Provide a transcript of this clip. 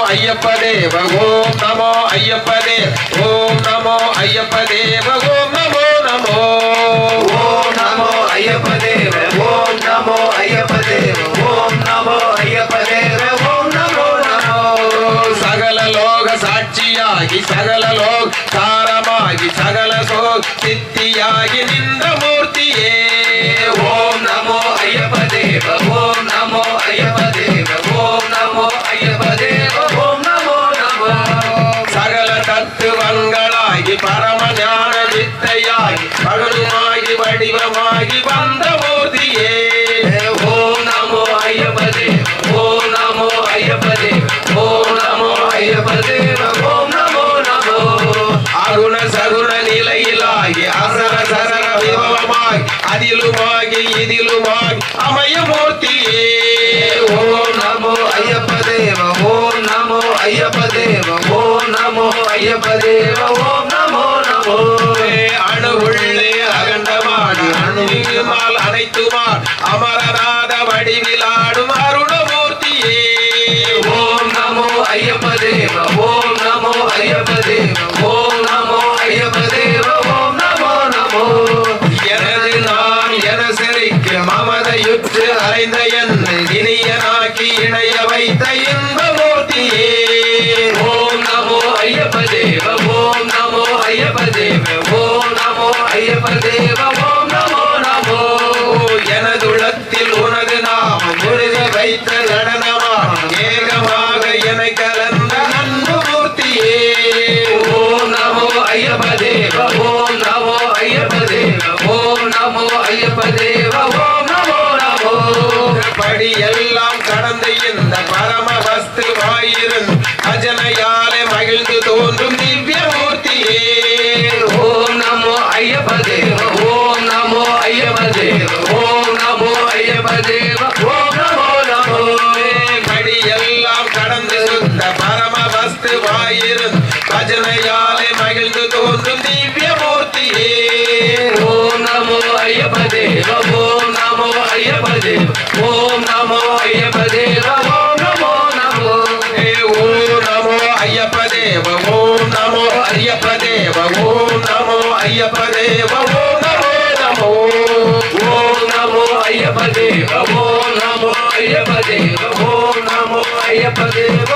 ஐயப்ப தேவ ஓம் நமோ ஐயப்ப தேவ ஓம் நமோ ஐயப்ப தேவ ஓம் நமோ நமோ ஓம் நமோ ஐயப்ப தேவ ஓம் நமோ ஐயப்ப தேவ ஓம் நமோ ஐயப்ப தேவ ஓம் நமோ நமோ சகல லோக சாட்சியாகி சகல லோக தாரமாகி சகல சோக் சித்தியாகி நின்ற மூர்த்தியே ஓம் நமோ ஐயப்ப தேவ ஓம் நமோ ஐயப்ப தேவ ஓம் நமோ ஐயப்ப தேவ ஓம் நமோ நமோ சகல தத்துவங்களாகி பரம ஞான வித்தையாகி பகலுமாகி வடிவமாகி வந்த மூர்த்தியே ஓம் நமோ ஐயப்ப தேவ ஓம் நமோ ஐயப்ப தேவ ஓம் நமோ ஐயப்ப தேவ ஓம் நமோ நமோ அகுண சகுண நிலையிலாகி அசர சரர விபவமாகி அதிலுமாகி இதிலுமாகி அமயமூர்த்தியே ஓம் நமோ ஐயப்ப தேவ ஓம் நமோ ஐயப்ப தேவ ஓம் நமோ ஐயப்ப தேவ ஓம் நமோ நமோ அணுவுள்ளே அகண்டமாடி அணுமால் அனைத்துமால் அமரநாத வடிவிலாடும் அருணமூர்த்தியே ஓம் நமோ ஐயப்ப தேவ ஓம் நமோ ஐயப்ப தேவ ஓம் நமோ ஐயப்ப தேவ ஓம் நமோ நமோ எனது நான் என சிரிக்கு மமதையுற்று அலைந்த என்னை இனியனாக்கி இணைய வைத்த இன்பமூர்த்தியே ஓம் நமோ ஐயப்ப தேவ ஓம் நமோ ஐயப்ப தேவ ஓம் நமோ ஐயப்ப தேவ ஓம் நமோ நமோ எனதுளத்தில் உனது நாமம் முழுக வைத்த நடனமாக ஏகமாக என கலந்த அன்பு மூர்த்தியே ஓம் நமோ ஐயப்ப தேவ ஓம் நமோ ஐயப்ப தேவ ஓம் நமோ ஐயப்ப தேவ ஓம் நமோ நமோ படியெல்லாம் கடந்து இந்த பரம வஸ்துவாயிருந்து அஜனையாலே மகிழ்ந்து தோன்றும் திவ்ய மூர்த்தியே ஓம் நமோ ஐயப்ப தேவ ஓம் நமோ ஐயப்ப தேவ ஓம் நமோ ஐயப்ப தேவ ஓம் நமோ நமோ படியெல்லாம் கடந்து சுத்த பரம வஸ்துவாயிருந்து அஜனையாலே மகிழ்ந்து தோன்றும் திவ்ய மூர்த்தியே ஓம் நமோ ஐயப்ப தேவ ஓம் நமோ ஐயப்ப தேவ ஓம் நமோ ஐயப்ப தேவ ஓம் நமோ நமோ ஓம் நமோ ஐயப்ப தேவ ஓம் நமோ ஐயப்ப தேவ ஓம் நமோ ஐயப்ப தேவ ஓம் நமோ நமோ ஓம் நமோ ஐயப்ப தேவ ஓம் நமோ ஐயப்ப தேவ ஓம் நமோ ஐயப்ப தேவ